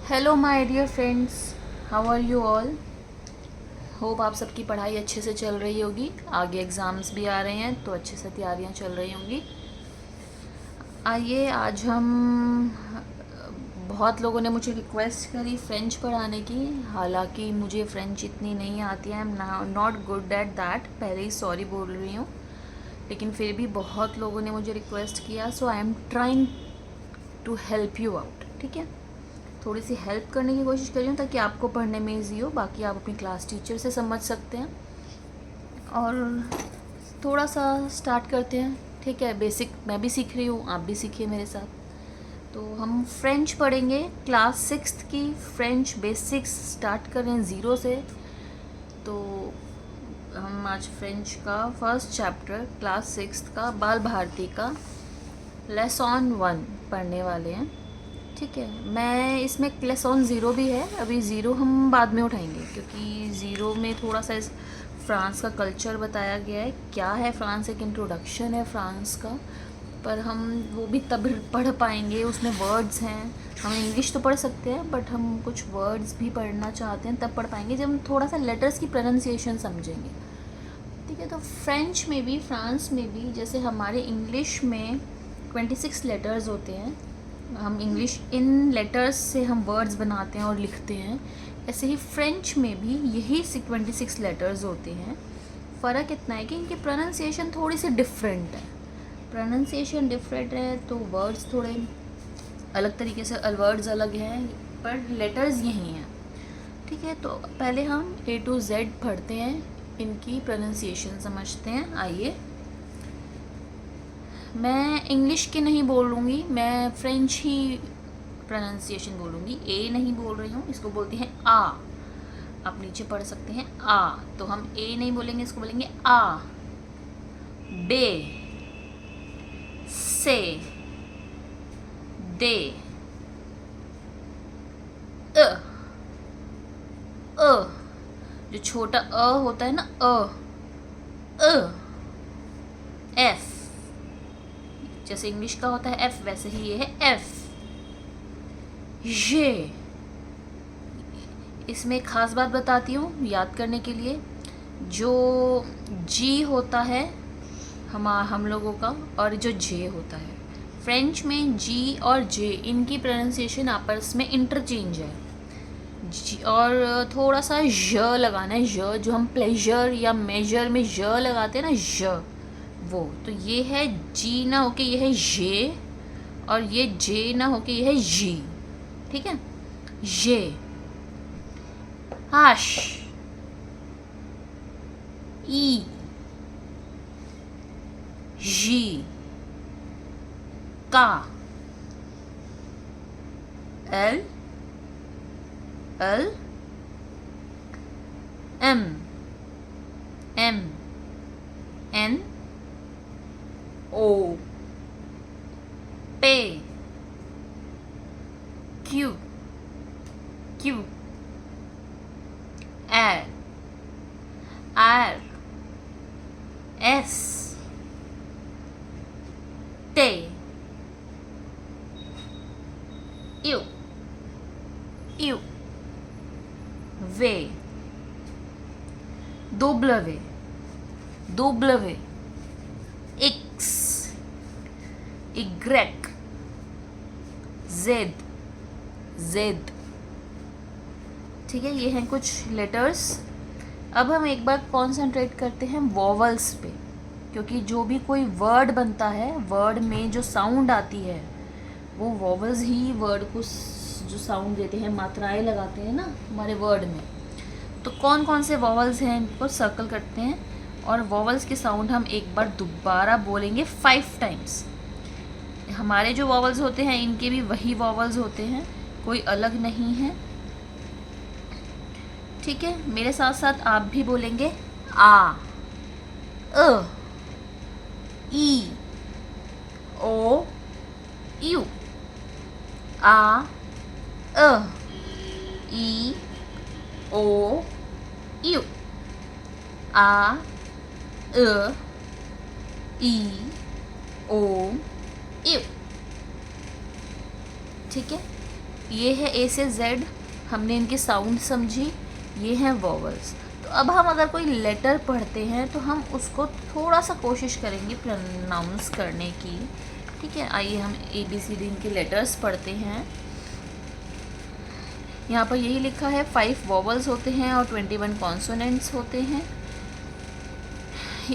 Hello my dear friends, how are you all. Hope आप सबकी पढ़ाई अच्छे से चल रही होगी। आगे एग्ज़ाम्स भी आ रहे हैं तो अच्छे से तैयारियां चल रही होंगी। आइए आज हम बहुत लोगों ने मुझे रिक्वेस्ट करी फ़्रेंच पढ़ाने की। हालांकि मुझे फ़्रेंच इतनी नहीं आती है, I am not good at that, पहले ही सॉरी बोल रही हूँ। लेकिन फिर भी बहुत लोगों ने मुझे रिक्वेस्ट किया, so I am trying to help you out. ठीक है, थोड़ी सी हेल्प करने की कोशिश कर रही हूँ ताकि आपको पढ़ने में ईजी हो। बाकी आप अपनी क्लास टीचर से समझ सकते हैं। और थोड़ा सा स्टार्ट करते हैं। ठीक है, बेसिक मैं भी सीख रही हूँ, आप भी सीखिए मेरे साथ। तो हम फ्रेंच पढ़ेंगे, क्लास सिक्स्थ की फ्रेंच बेसिक्स स्टार्ट कर रहे हैं ज़ीरो से। तो हम आज फ्रेंच का फर्स्ट चैप्टर क्लास सिक्स्थ का बाल भारती का लेसन 1 पढ़ने वाले हैं। ठीक है, मैं इसमें लेसन ज़ीरो भी है, अभी ज़ीरो हम बाद में उठाएंगे क्योंकि ज़ीरो में थोड़ा सा इस फ्रांस का कल्चर बताया गया है। क्या है फ्रांस, एक इंट्रोडक्शन है फ्रांस का, पर हम वो भी तब पढ़ पाएंगे। उसमें वर्ड्स हैं, हम इंग्लिश तो पढ़ सकते हैं बट हम कुछ वर्ड्स भी पढ़ना चाहते हैं, तब पढ़ पाएंगे जब हम थोड़ा सा लेटर्स की प्रोनाउंसिएशन समझेंगे। ठीक है, तो फ्रेंच में भी फ्रांस में भी जैसे हमारे इंग्लिश में 26 लेटर्स होते हैं, हम इंग्लिश इन लेटर्स से हम वर्ड्स बनाते हैं और लिखते हैं। ऐसे ही फ्रेंच में भी यही 26 लेटर्स होते हैं। फ़र्क इतना है कि इनकी प्रोनाउंसिएशन थोड़ी सी डिफरेंट है। प्रोनाउंसिएशन डिफरेंट है तो वर्ड्स थोड़े अलग तरीके से, वर्ड्स अलग हैं पर लेटर्स यही हैं। ठीक है, तो पहले हम ए टू जेड पढ़ते हैं, इनकी प्रोनाउंसिएशन समझते हैं। आइए, मैं इंग्लिश की नहीं बोलूँगी, मैं फ्रेंच ही प्रोनाउंसिएशन बोलूँगी। ए नहीं बोल रही हूँ, इसको बोलते हैं आ। आप नीचे पढ़ सकते हैं आ, तो हम ए नहीं बोलेंगे, इसको बोलेंगे आ। बे, से, दे, अ, जो छोटा अ होता है ना, एफ, जैसे इंग्लिश का होता है एफ, वैसे ही ये है एफ। ये, इसमें एक ख़ास बात बताती हूँ याद करने के लिए। जो जी होता है हम लोगों का, और जो जे होता है, फ्रेंच में जी और जे इनकी प्रोनाउंसिएशन आपस में इंटरचेंज है। और थोड़ा सा ज लगाना है, ज जो हम प्लेजर या मेजर में ज लगाते हैं ना, ज वो। तो ये है जी ना होके ये है जे, और ये जे ना होके ये है जी। ठीक है, ये हाश, ई, जी, का, एल, एल, एम, एम, एन, ओ, पे, क्यू, क्यू, आर, आर, एस, टे, यू, यू, वे, डब्ल्यू, डब्ल्यू, एक्स, इग्रेक, जेड, जेड। ठीक है, ये हैं कुछ लेटर्स। अब हम एक बार कॉन्सेंट्रेट करते हैं वॉवल्स पे, क्योंकि जो भी कोई वर्ड बनता है, वर्ड में जो साउंड आती है वो वॉवल्स ही वर्ड को जो साउंड देते हैं, मात्राएं लगाते हैं ना हमारे वर्ड में। तो कौन कौन से वॉवल्स हैं इनको सर्कल करते हैं, और वॉवल्स के साउंड हम एक बार दोबारा बोलेंगे 5 टाइम्स। हमारे जो वॉवल्स होते हैं इनके भी वही वॉवल्स होते हैं, कोई अलग नहीं है। ठीक है, मेरे साथ साथ आप भी बोलेंगे। आ, अ, ई, ओ, यू, आ, अ, ई, ओ, यू, आ, अ, ई, ओ, यू। ठीक है, ये है ए से जेड, हमने इनकी साउंड समझी, ये हैं वॉवल्स। तो अब हम अगर कोई लेटर पढ़ते हैं तो हम उसको थोड़ा सा कोशिश करेंगे प्रोनाउंस करने की, ठीक है। आइए हम ABCD इनके लेटर्स पढ़ते हैं। यहाँ पर यही लिखा है 5 वॉवल्स होते हैं और 21 कॉन्सोनेंट्स होते हैं।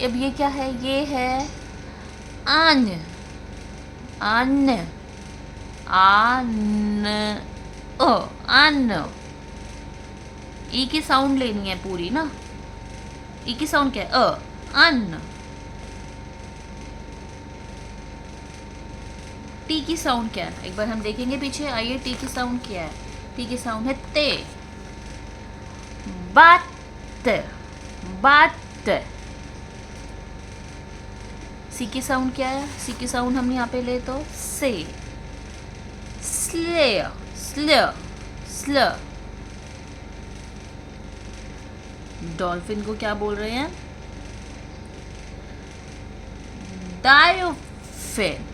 अब ये क्या है, ये है आन, आन, आन, ओ, आन। ई की साउंड लेनी है पूरी ना, ई की साउंड क्या है, अन। टी की साउंड क्या है, एक बार हम देखेंगे पीछे, आइए टी की साउंड क्या है। टी की साउंड है ते, बात, बात। सी की साउंड क्या है, सी की साउंड हम यहाँ पे ले तो से, स्ले, स्ल, स्ल। डॉल्फिन को क्या बोल रहे हैं, डायोफिन।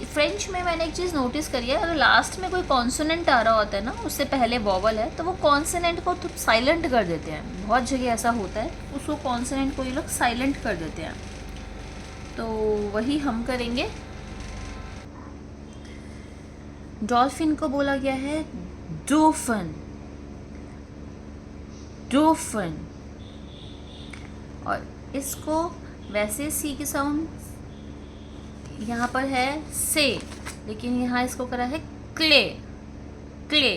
फ्रेंच में मैंने एक चीज़ नोटिस करी है, अगर लास्ट में कोई कॉन्सोनेंट आ रहा होता है ना, उससे पहले वॉवल है, तो वो कॉन्सोनेंट को तो साइलेंट कर देते हैं। बहुत जगह ऐसा होता है, उसको कॉन्सोनेंट को ये लोग साइलेंट कर देते हैं। तो वही हम करेंगे। डॉल्फिन को बोला गया है डोफिन, डोफिन। और इसको वैसे सी की साउंड यहाँ पर है से, लेकिन यहाँ इसको करा है क्ले, क्ले।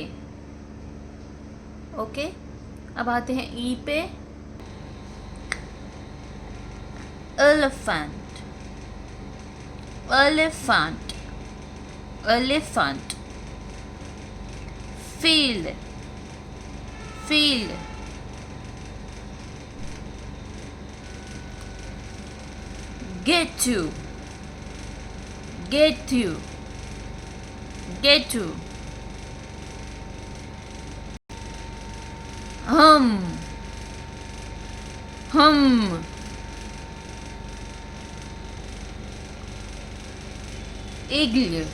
ओके, अब आते हैं ई पे, elephant, elephant, elephant. Field, field. Get to, get to, get to। hum, hum। igloo,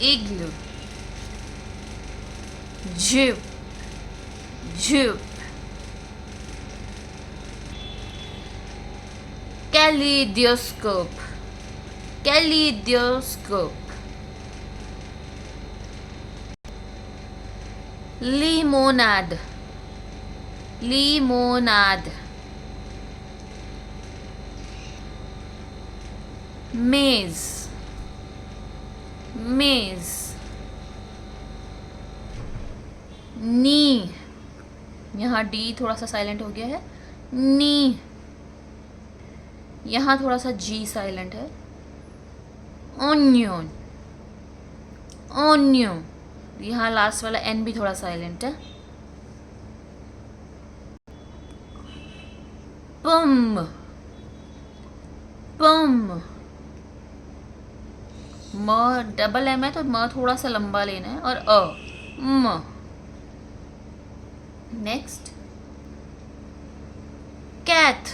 igloo। jip, jip। kaleidoscope, kaleidoscope। limonade, limonade। maze, maze। नी, यहाँ डी थोड़ा सा साइलेंट हो गया है, नी। यहाँ थोड़ा सा जी साइलेंट है, ऑनियन, ऑनियन। यहाँ लास्ट वाला एन भी थोड़ा साइलेंट है, पम, पम। म डबल एम है तो म थोड़ा सा लंबा लेना है, और म। नेक्स्ट, कैथ,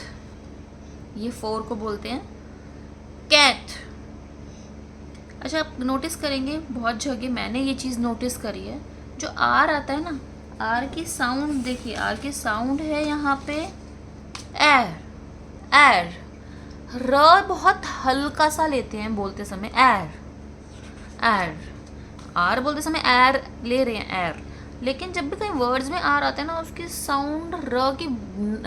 ये 4 को बोलते हैं कैथ। अच्छा, आप नोटिस करेंगे बहुत जगह मैंने ये चीज़ नोटिस करी है, जो आर आता है ना, आर की साउंड देखिए, आर की साउंड है यहाँ पे एर, एर। र बहुत हल्का सा लेते हैं बोलते समय, एर, एर। आर बोलते समय एर ले रहे हैं, एर। लेकिन जब भी कहीं वर्ड्स में आर आता है ना, उसकी साउंड र की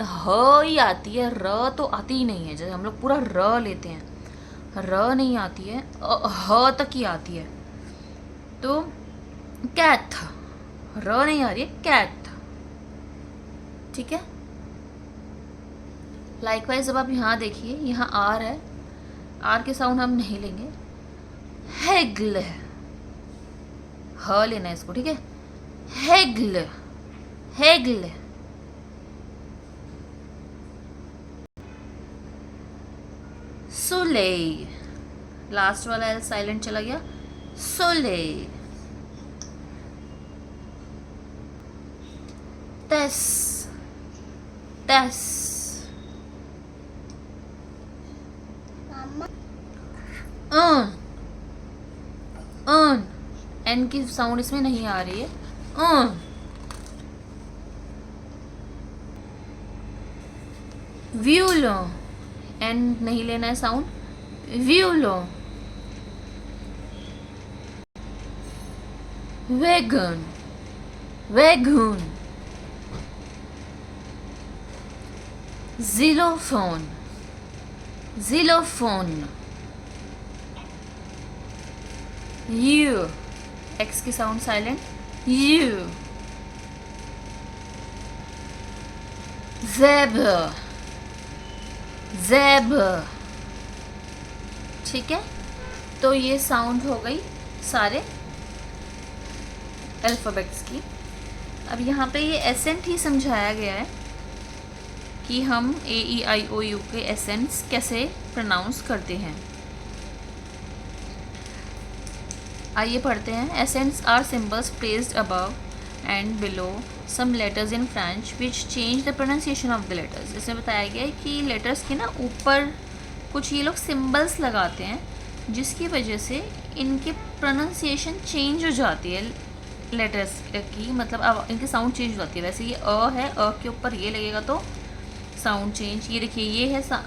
ह ही आती है, र तो आती ही नहीं है। जैसे हम लोग पूरा र लेते हैं, र नहीं आती है, ह तक ही आती है। तो कैथ, र नहीं आ रही है, कैथ, ठीक है। लाइकवाइज अब आप यहाँ देखिए, यहाँ आर है, आर के साउंड हम नहीं लेंगे, हेगल, ह लेना है इसको, ठीक है। हेगल, हेगल। सोलेil, लास्ट वाला एल साइलेंट चला गया, सोलेil। टेस, टेस। अन, एन की साउंड इसमें नहीं आ रही है। व्यूलो, एन नहीं लेना है साउंड, व्यूलो। वेगन, वेगून। xylophone, xylophone। U, एक्स की sound silent, U। zebra, zebra। ठीक है, तो ये साउंड हो गई सारे अल्फ़ाबेट्स की। अब यहाँ पे ये एसेंट ही समझाया गया है कि हम AEIOU के एसेंट्स कैसे प्रोनाउंस करते हैं। आइए पढ़ते हैं। Accents are symbols placed above and below some letters in French which change the pronunciation of the letters. इसमें बताया गया है कि लेटर्स के ना ऊपर कुछ ये लोग सिम्बल्स लगाते हैं जिसकी वजह से इनकी प्रोनाउंसिएशन चेंज हो जाती है लेटर्स की, मतलब अब इनकी साउंड चेंज हो जाती है। वैसे ये अ है, अ के ऊपर ये लगेगा तो साउंड चेंज। ये देखिए, ये है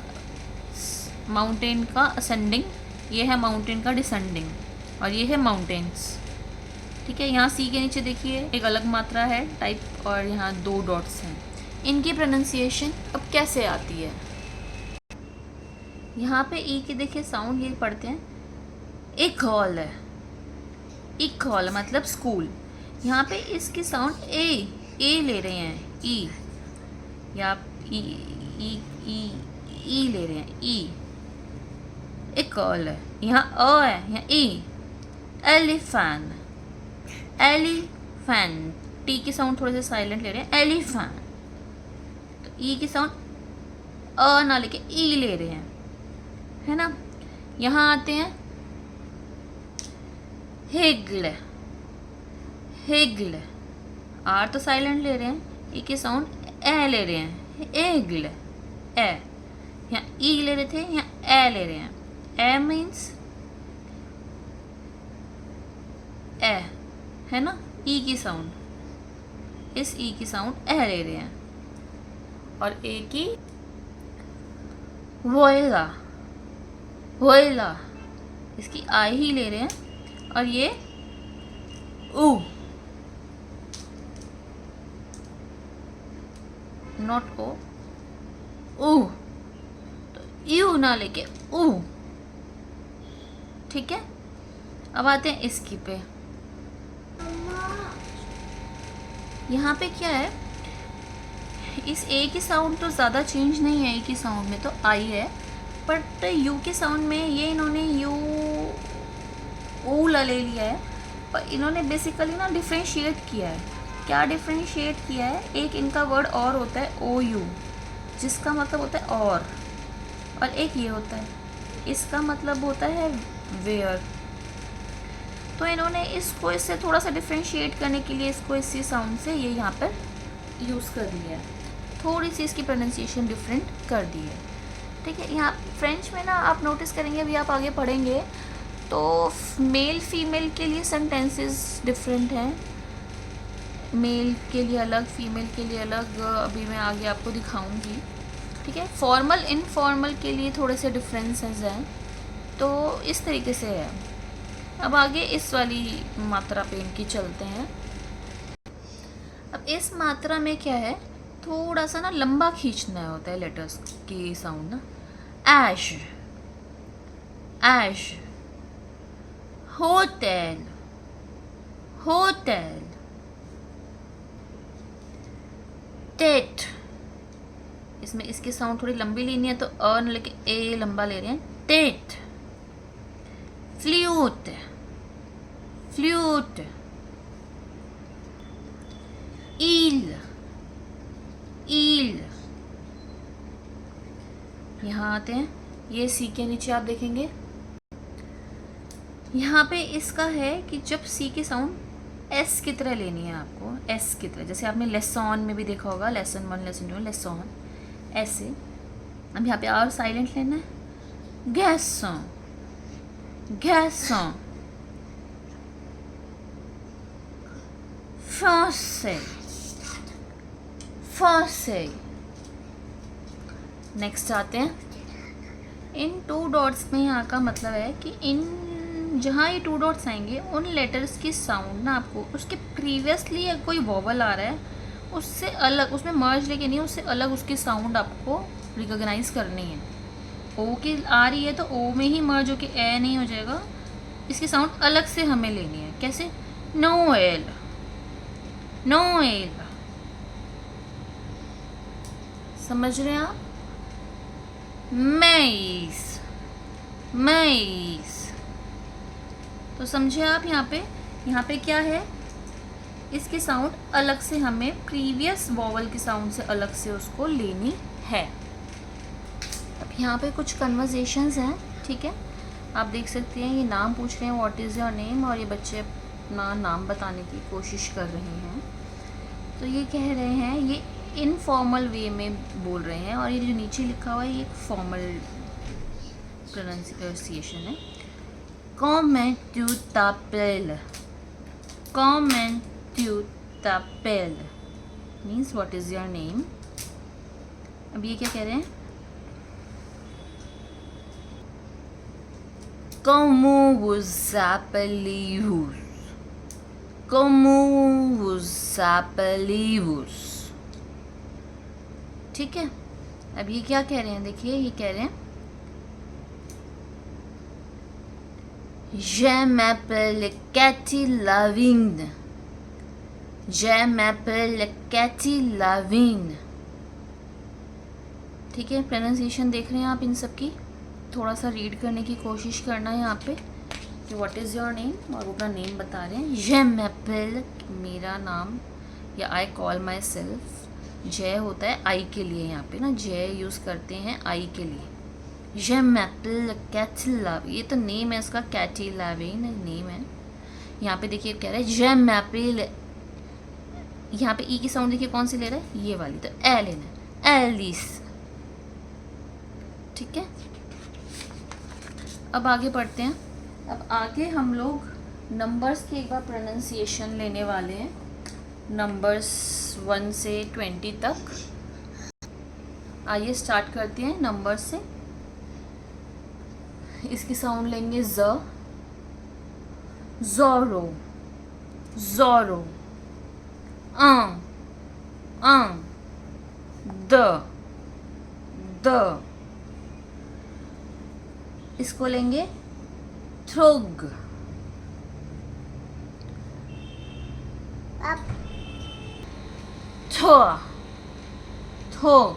माउंटेन का असेंडिंग, ये है माउंटेन का डिसेंडिंग, और ये है माउंटेन्स। ठीक है, यहाँ सी के नीचे देखिए एक अलग मात्रा है टाइप, और यहाँ 2 डॉट्स हैं। इनकी प्रोनाउंसिएशन अब कैसे आती है। यहाँ पे ई के देखिए साउंड ये पढ़ते हैं, एक हॉल है, एक हॉल मतलब स्कूल। यहाँ पे इसकी साउंड ए ले रहे हैं, ई, या ई ई ई ई ले रहे हैं, ई। एक हॉल है, यहाँ अ है, यहाँ ई। एलिफैन, एलिफैन, टी की साउंड थोड़े से साइलेंट ले रहे हैं, एलिफैन। तो ई की साउंड अ ना लेके ई ले रहे हैं, है ना। यहाँ आते हैं हिगल, हिगल, आर तो साइलेंट ले रहे हैं, ई की साउंड ए ले रहे हैं, एगल, ए। यहाँ ई ले रहे थे, यहाँ ए ले रहे हैं। ए मीन्स ए, है ना। ई की साउंड, इस ई की साउंड ए ले रहे हैं, और ए की वोएला, वोएला, इसकी आई ही ले रहे हैं, और ये ऊ, नॉट ओ, ऊ, तो यू ना लेके ऊ। ठीक है, अब आते हैं इसकी पे। यहाँ पे क्या है, इस ए की साउंड तो ज़्यादा चेंज नहीं है, ए की साउंड में तो आई है, बट यू के साउंड में ये इन्होंने यू ओ ले लिया है, पर इन्होंने बेसिकली ना डिफ्रेंशिएट किया है। क्या डिफ्रेंशिएट किया है, एक इनका वर्ड और होता है ओ यू, जिसका मतलब होता है और एक ये होता है, इसका मतलब होता है वेयर। तो इन्होंने इसको इससे थोड़ा सा डिफ्रेंशिएट करने के लिए इसको इसी साउंड से ये यहाँ पर यूज़ कर दिया है, थोड़ी सी इसकी प्रोनाउंसिएशन डिफरेंट कर दी है। ठीक है, यहाँ फ्रेंच में ना आप नोटिस करेंगे, अभी आप आगे पढ़ेंगे तो मेल फीमेल के लिए सेंटेंसेस डिफरेंट हैं, मेल के लिए अलग, फीमेल के लिए अलग, अभी मैं आगे आपको दिखाऊंगी। ठीक है, फॉर्मल इनफॉर्मल के लिए थोड़े से डिफरेंसेस हैं, तो इस तरीके से है। अब आगे इस वाली मात्रा पे इनकी चलते हैं। अब इस मात्रा में क्या है, थोड़ा सा ना लंबा खींचना होता है लेटर्स की साउंड ना। ऐश, ऐश, होटल, होटल, टेट, इसमें इसकी साउंड थोड़ी लंबी लेनी है तो अ न लेके ए लंबा ले रहे हैं, टेट। फ्लूट, फ्लूट, ईल, ईल। यहाँ आते हैं, ये सी के नीचे आप देखेंगे, यहाँ पे इसका है कि जब सी की साउंड एस की तरह लेनी है आपको, एस की तरह, जैसे आपने लेसन में भी देखा होगा, लेसन 1 लेसन 2 लेसन, ऐसे। अब यहाँ पे और साइलेंट लेना है, गैसों, गैसों, français, français। नेक्स्ट आते हैं, इन 2 डॉट्स में यहाँ का मतलब है कि इन जहाँ ये 2 डॉट्स आएंगे उन लेटर्स की साउंड ना आपको उसके प्रीवियसली कोई वॉवल आ रहा है उससे अलग, उसमें मर्ज लेके नहीं, उससे अलग उसकी साउंड आपको रिकॉग्नाइज करनी है। ओ की आ रही है तो ओ में ही मर्ज होके ए नहीं हो जाएगा, इसकी साउंड अलग से हमें लेनी है। कैसे? Noel, Noel. समझ रहे हैं आप? मेइस, मेइस। तो समझे आप? यहाँ पे क्या है, इसकी साउंड अलग से हमें प्रीवियस वॉवल की साउंड से अलग से उसको लेनी है। अब यहाँ पे कुछ कन्वर्सेशंस हैं, ठीक है, आप देख सकते हैं। ये नाम पूछ रहे हैं, व्हाट इज़ योर नेम, और ये बच्चे अपना नाम बताने की कोशिश कर रहे हैं। तो ये कह रहे हैं, ये इनफॉर्मल वे में बोल रहे हैं, और ये जो नीचे लिखा हुआ है ये एक फॉर्मल प्रोनाउंसिएशन है। Comment tu t'appelles? Comment tu t'appelles? Means what is your name? अब ये क्या कह रहे हैं? Comment vous appelez-vous? Comment vous appelez-vous? ठीक है। अब ये क्या कह रहे हैं? देखिए, ये कह रहे हैं, Je m'appelle Cathy Lavigne. Je m'appelle Cathy Lavigne. ठीक है, प्रोनाउंसिएशन देख रहे हैं आप इन सब की, थोड़ा सा रीड करने की कोशिश करना है यहाँ पे कि व्हाट इज़ योर नेम, और वो अपना नेम बता रहे हैं। Je m'appelle, मेरा नाम, या आई कॉल माई सेल्फ। जय होता है आई के लिए, यहाँ पे ना जय यूज़ करते हैं आई के लिए। Je m'appelle Cathy Lavigne, ये तो नेम है इसका, Cathy Lavigne नेम है। यहाँ पे देखिए कह रहा है Je m'appelle, यहाँ पे ई की साउंड देखिए कौन सी ले रहा है, ये वाली, तो ए लेना है, एलिस। ठीक है, अब आगे पढ़ते हैं। अब आगे हम लोग नंबर्स की एक बार प्रोनाउंसिएशन लेने वाले हैं, नंबर्स 1 से 20 तक। आइए स्टार्ट करते हैं नंबर से। इसकी साउंड लेंगे ज, ज़ोरो, ज़ोरो, द। इसको लेंगे थ्रोग, थो, थोग,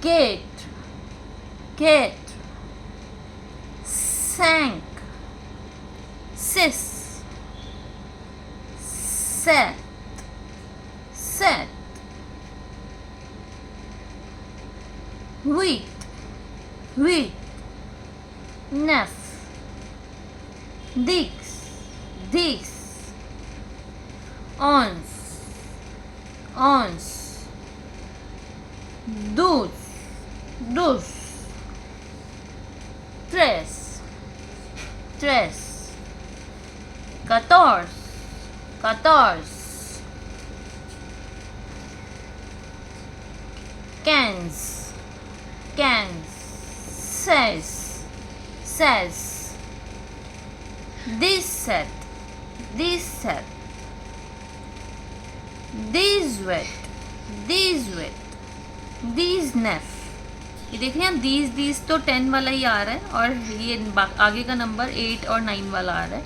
गेट, गेट, cinq, six, sept, sept, huit, huit, neuf, dix, dix, onze, onze, douze, douze, treize, 14, 14, 15, 15, 16, 16, 17, 17, 18, 18, 19। ये देख रहे हैं, दीज तो 10 वाला ही आ रहा है, और ये आगे का नंबर 8 और 9 वाला आ रहा है।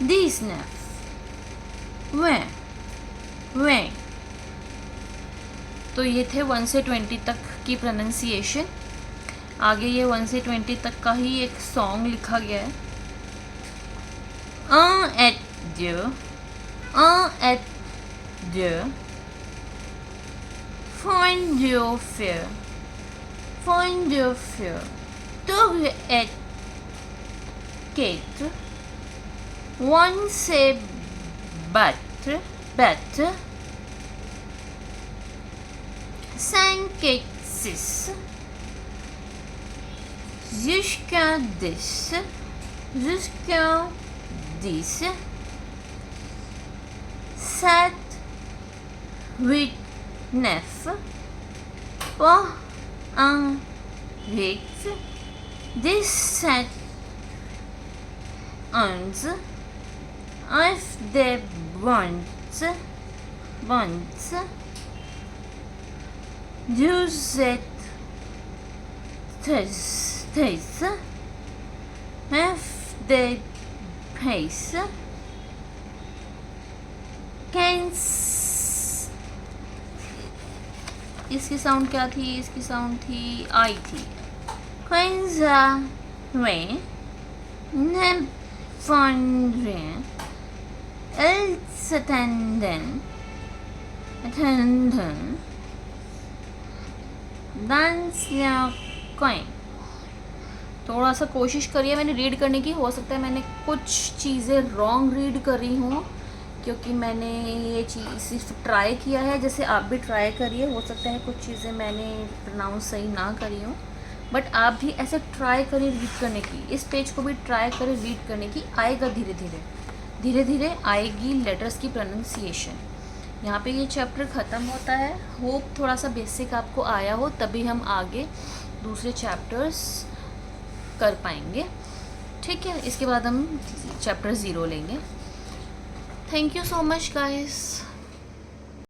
दीज नेफ, वे। तो ये थे 1 से 20 तक की प्रोनाउंसिएशन। आगे ये 1 से 20 तक का ही एक सॉन्ग लिखा गया है। एट Dieu, Find your fear, find your fear. Tour et quatre. One c'est battre, battre. 5 et 6. Jusqu'à 10. Jusqu'à 10. set witness with this set earns if they want use it this if they face can इसकी sound क्या थी? इसकी sound थी आई थी. Quenza में Nepfundren Els attenden Dans la coin. थोड़ा सा कोशिश करिए मैंने रीड करने की. हो सकता है मैंने कुछ चीज़ें रॉन्ग रीड कर रही हूँ क्योंकि मैंने ये चीज़ सिर्फ ट्राई किया है. जैसे आप भी ट्राई करिए. हो सकता है कुछ चीज़ें मैंने प्रोनाउंस सही ना करी हूँ, बट आप भी ऐसे ट्राई करें रीड करने की. इस पेज को भी ट्राई करें रीड करने की. आएगा धीरे धीरे आएगी लेटर्स की प्रोनाउंसिएशन. यहाँ पे ये चैप्टर ख़त्म होता है. होप थोड़ा सा बेसिक आपको आया हो, तभी हम आगे दूसरे चैप्टर्स कर पाएंगे. ठीक है, इसके बाद हम चैप्टर 0 लेंगे. Thank you so much guys.